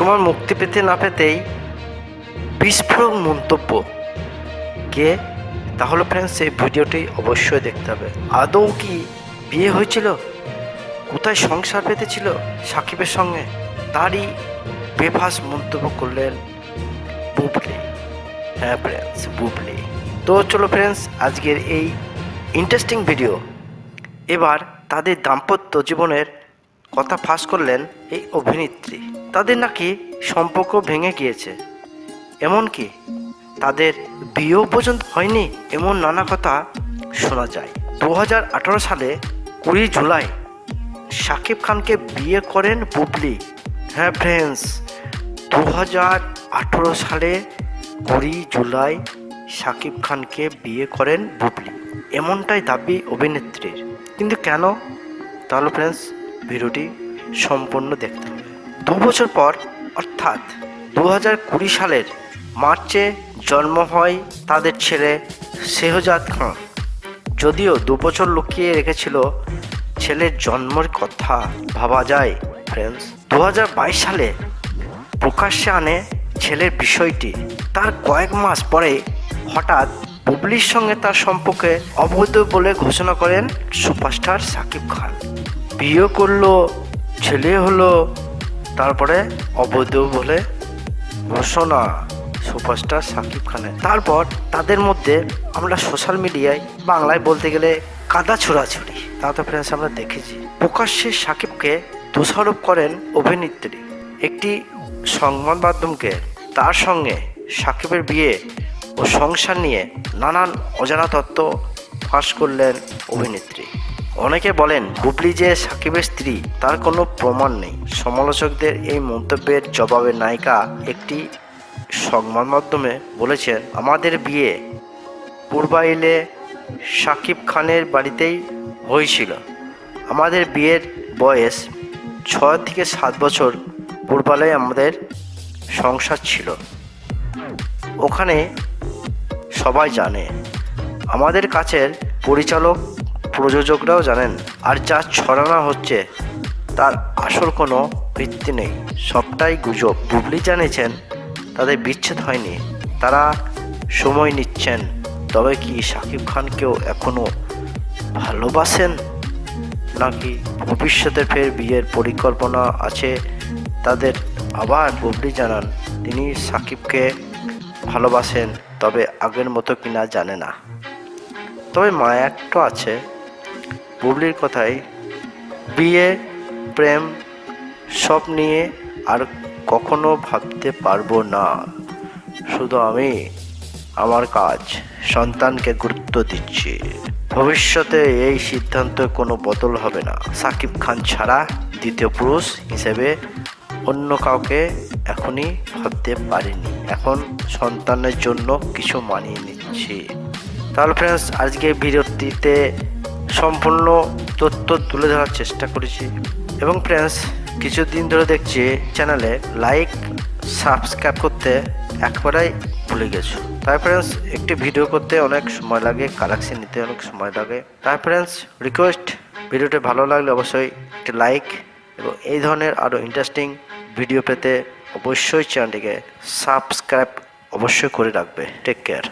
তোমার মুক্তি পেতে না পেতেই বিস্ফোরক মন্তব্য। কে? তাহলে ফ্রেন্ডস এই ভিডিওটি অবশ্যই দেখতে হবে। আদৌ কি বিয়ে হয়েছিল? কোথায় সংসার পেতেছিল সাকিবের সঙ্গে? তারই বেফাস মন্তব্য করলেন বুবলি। হ্যাঁ ফ্রেন্ডস, বুবলি। তো চলো ফ্রেন্ডস, আজকের এই ইন্টারেস্টিং ভিডিও। এবার তাদের দাম্পত্য জীবনের কথা ফাঁস করলেন এই অভিনেত্রী। তাদের নাকি সম্পর্ক ভেঙে গিয়েছে, এমনকি তাদের বিয়েও পর্যন্ত হয়নি, এমন নানা কথা শোনা যায়। 2018 সালে 20 জুলাই শাকিব খানকে বিয়ে করেন বুবলি। হ্যাঁ ফ্রেন্ডস, 2018 সালে 20 জুলাই শাকিব খানকে বিয়ে করেন বুবলি, এমনটাই দাবি অভিনেত্রীর। কিন্তু কেন? তাহলে ফ্রেন্ডস ভিডিওটি সম্পূর্ণ দেখতে হবে। 2 বছর পর অর্থাৎ 2020 সালের মার্চে জন্ম হয় তাদের ছেলে শেহজাদ খান। যদিও 2 বছর লুকিয়ে রেখেছিল ছেলের জন্মের কথা, ভাবা যায় ফ্রেন্ডস। 2022 সালে প্রকাশ্যে আনে ছেলের বিষয়টি। তার কয়েক মাস পরে হঠাৎ বুবলির সঙ্গে তার সম্পর্কে অবৈধ বলে ঘোষণা করেন সুপারস্টার শাকিব খান। বিয়ে করলো, ছেলে হলো, তারপরে অবৈধ বলে ঘোষণা সুপারস্টার শাকিব খানের। তারপর তাদের মধ্যে আমরা সোশ্যাল মিডিয়ায় বাংলায় বলতে গেলে কাদা ছোড়াছুড়ি, তা তো ফ্রেন্ডস আমরা দেখেছি। প্রকাশ্যে শাকিবকে দোষারোপ করেন অভিনেত্রী। একটি সংবাদ মাধ্যমকে তার সঙ্গে শাকিবের বিয়ে ও সংসার নিয়ে নানান অজানা তথ্য ফাঁস করলেন অভিনেত্রী। অনেকে বলেন বুবলি যে শাকিবের স্ত্রী, তার কোনো প্রমাণ নেই। সমালোচকদের এই মন্তব্যের জবাবে নায়িকা একটি সংবাদ মাধ্যমে বলেছেন, আমাদের বিয়ে পূর্বাইলে শাকিব খানের বাড়িতেই হয়েছিল। আমাদের বিয়ের বয়স 6 থেকে 7 বছর পূর্বাইলে আমাদের সংসার ছিল। ওখানে সবাই জানে, আমাদের কাছের পরিচালক প্রযোজকরাও জানেন। আর যা ছড়ানো হচ্ছে তার আসল কোনো ভিত্তি নেই, সবটাই গুজব। বুবলি জানিয়েছেন তাদের বিচ্ছেদ হয়নি, তারা সময় নিচ্ছেন। তবে কি শাকিব খানকেও এখনও ভালোবাসেন নাকি ভবিষ্যতে ফের বিয়ের পরিকল্পনা আছে তাদের? আবার বুবলি জানান তিনি শাকিবকে ভালোবাসেন, তবে আগের মতো কিনা জানে না। তবে মায়া একটা আছে বুবলির কথায়, বিয়ে, প্রেম সব নিয়ে আর কখনো ভাবতে পারবো না। শুধু আমি আমার কাজ, সন্তানকে গুরুত্ব দিচ্ছি। ভবিষ্যতে এই সিদ্ধান্তে কোনো বদল হবে না। শাকিব খান ছাড়া দ্বিতীয় পুরুষ হিসেবে অন্য কাউকে এখনই ভাবতে পারিনি। এখন সন্তানের জন্য কিছু মানিয়ে নিচ্ছি। তাহলে ফ্রেন্ডস আজকে ভিডিওটিতে সম্পূর্ণ তথ্য তুলে ধরার চেষ্টা করেছি। এবং ফ্রেন্ডস কিছুদিন ধরে দেখছি চ্যানেলে লাইক সাবস্ক্রাইব করতে একবারেই ভুলে গেছো। তাই ফ্রেন্ডস একটি ভিডিও করতে অনেক সময় লাগে, কালেকশন নিতে অনেক সময় লাগে। তাই ফ্রেন্ডস রিকোয়েস্ট, ভিডিওটি ভালো লাগলে অবশ্যই একটি লাইক, এবং এই ধরনের আরও ইন্টারেস্টিং ভিডিও পেতে অবশ্যই চ্যানেলটিকে সাবস্ক্রাইব অবশ্যই করে রাখবে। Take care.